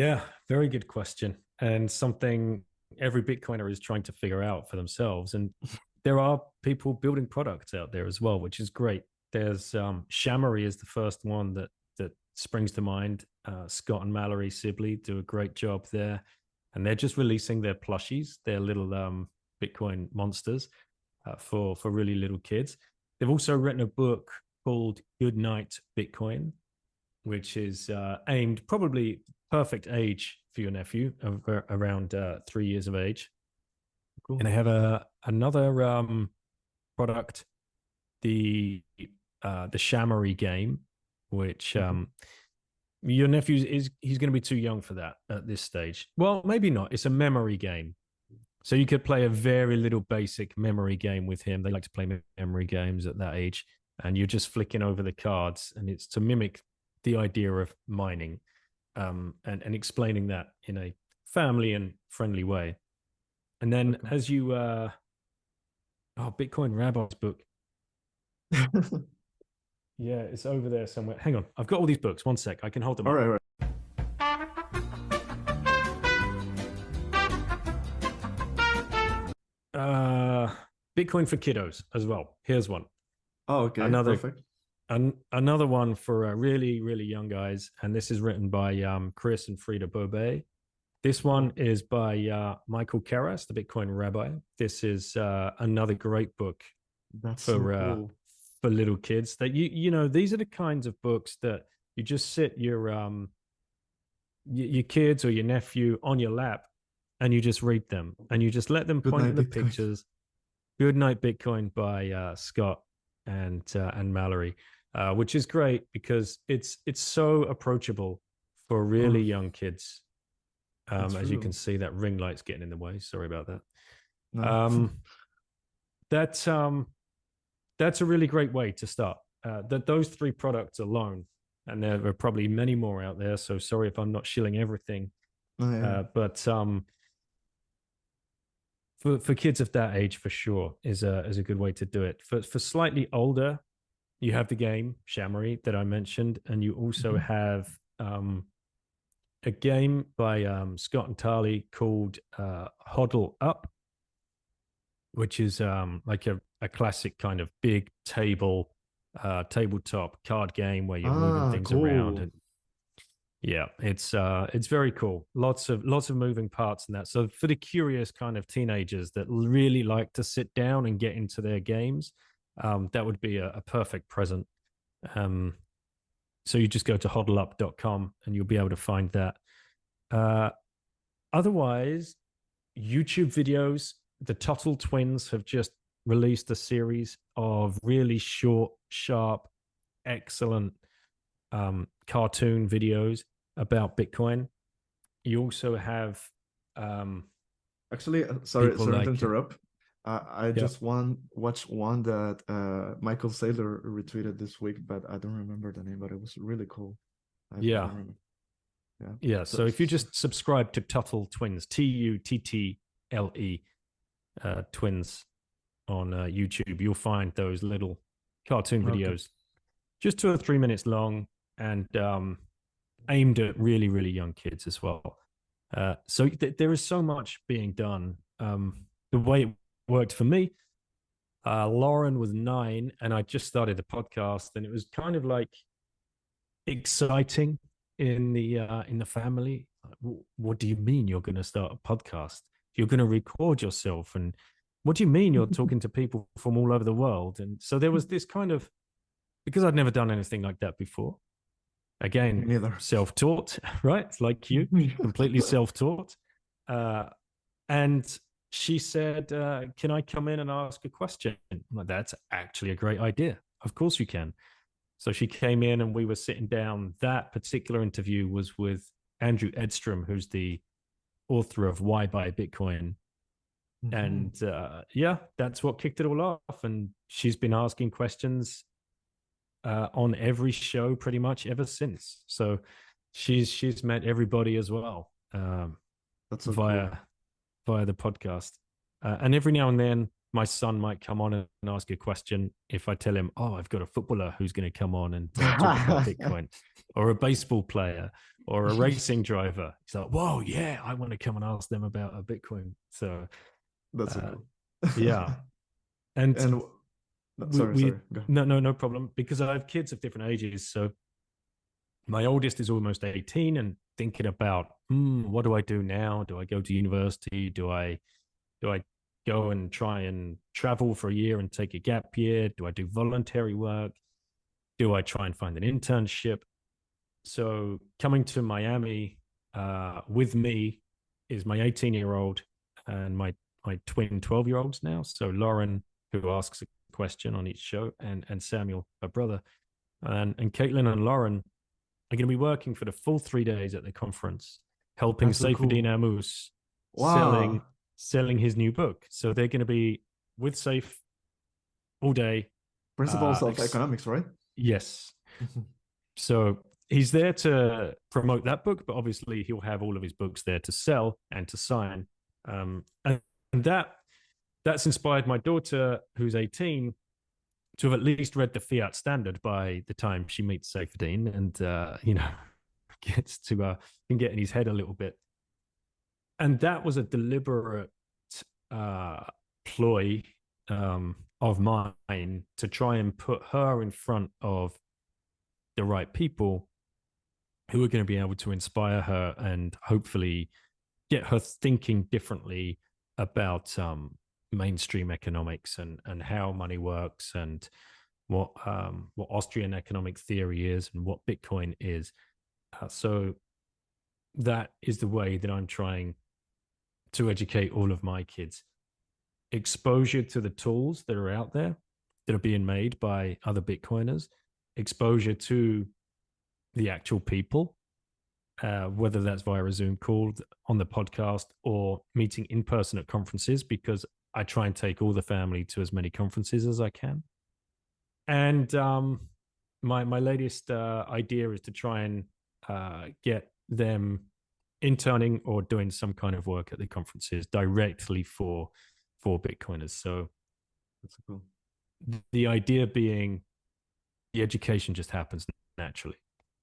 Yeah, very good question. And something every Bitcoiner is trying to figure out for themselves. And there are people building products out there as well, which is great. There's Shamory is the first one that springs to mind. Scott and Mallory Sibley do a great job there. And they're just releasing their plushies, their little Bitcoin monsters for really little kids. They've also written a book called Good Night Bitcoin, which is aimed probably perfect age for your nephew, around 3 years of age. Cool. And I have another product, the Shamory game, which Mhm. your nephew he's going to be too young for that at this stage. Well, maybe not. It's a memory game, so you could play a very little basic memory game with him. They like to play memory games at that age, and you're just flicking over the cards, and it's to mimic the idea of mining, and explaining that in a family and friendly way. And then Okay. as you Bitcoin Rabbi's book. Yeah, it's over there somewhere. Hang on. I've got all these books. One sec. I can hold them All up. right, all right. Uh Bitcoin for Kiddos as well. Here's one. Oh, okay, Another perfect. another one for really, really young guys. And this is written by Chris and Frida Bobe. This one Cool. is by Michael Karras, the Bitcoin Rabbi. This is another great book That's so for cool. little kids. That you know these are the kinds of books that you just sit your kids or your nephew on your lap, and you just read them, and you just let them Good point night, at the Bitcoin. pictures. Good Night Bitcoin by Scott and Mallory, which is great because it's so approachable for really Oh, young kids. that's As you can true. see, that ring light's getting in the way. Sorry about that. No. Um, that's that's a really great way to start. That those three products alone, and there are probably many more out there. So sorry if I'm not shilling everything, No, yeah. but for kids of that age, for sure, is a good way to do it. For slightly older, you have the game Shamory that I mentioned, and you also Mhm. have a game by Scott and Tarley called Hodl Up, which is like a classic kind of big tabletop card game where you're moving Ah, things around. cool. And yeah, it's very cool. Lots of moving parts in that. So for the curious kind of teenagers that really like to sit down and get into their games, that would be a perfect present. Um, so you just go to hodlup.com and you'll be able to find that. Uh, Otherwise, YouTube videos. The Tuttle twins have just released a series of really short, sharp, excellent cartoon videos about Bitcoin. You also have um, Actually, sorry, people sorry to like, interrupt. I yeah, just watched one that Michael Saylor retweeted this week, but I don't remember the name, but it was really cool. I yeah, don't remember. Yeah. yeah. So, So if you so just subscribe to Tuttle Twins, Tuttle twins on YouTube, you'll find those little cartoon okay. videos, just 2 or 3 minutes long, and aimed at really, really young kids as well. There is so much being done. The way it worked for me, Lauren was 9, and I just started the podcast, and it was kind of like exciting in the family. What do you mean you're going to start a podcast? You're going to record yourself, and what do you mean you're talking to people from all over the world? And so there was this kind of, because I'd never done anything like that before. Me Again, neither. self-taught, right? Like you, completely self-taught. Uh, and she said, "Can I come in and ask a question?" I'm like, that's actually a great idea. Of course you can. So she came in and we were sitting down. That particular interview was with Andrew Edstrom, who's the author of Why Buy Bitcoin. Mhm. And yeah, that's what kicked it all off. And she's been asking questions on every show pretty much ever since. So she's met everybody as well, That's so via cool. via the podcast. And every now and then my son might come on and ask a question. If I tell him, oh, I've got a footballer who's going to come on and talk about Bitcoin, or a baseball player, or a racing driver, he's like, whoa, yeah, I want to come and ask them about a Bitcoin. So That's so cool. yeah. And sorry. Go. No problem. Because I have kids of different ages. So my oldest is almost 18 and thinking about, what do I do now? Do I go to university? Do I go and try and travel for a year and take a gap year? Do I do voluntary work? Do I try and find an internship? So coming to Miami with me is my 18-year-old and my twin 12-year-olds now. So Lauren, who asks a question on each show, and Samuel, her brother, and Caitlin and Lauren are going to be working for the full 3 days at the conference, helping Saifuddin Ammous selling his new book. So they're going to be with Saif all day. Principles of Economics, right? Yes. So he's there to promote that book, but obviously he'll have all of his books there to sell and to sign. And that's inspired my daughter, who's 18, to have at least read the Fiat Standard by the time she meets Saifuddin, and gets to can get in his head a little bit. And that was a deliberate ploy of mine to try and put her in front of the right people who are going to be able to inspire her and hopefully get her thinking differently about mainstream economics and how money works and what Austrian economic theory is and what Bitcoin is. So that is the way that I'm trying to educate all of my kids. Exposure to the tools that are out there that are being made by other Bitcoiners, exposure to the actual people, whether that's via a Zoom call, on the podcast, or meeting in person at conferences, because I try and take all the family to as many conferences as I can. And my latest idea is to try and get them interning or doing some kind of work at the conferences directly for Bitcoiners. So that's cool. The idea being the education just happens naturally.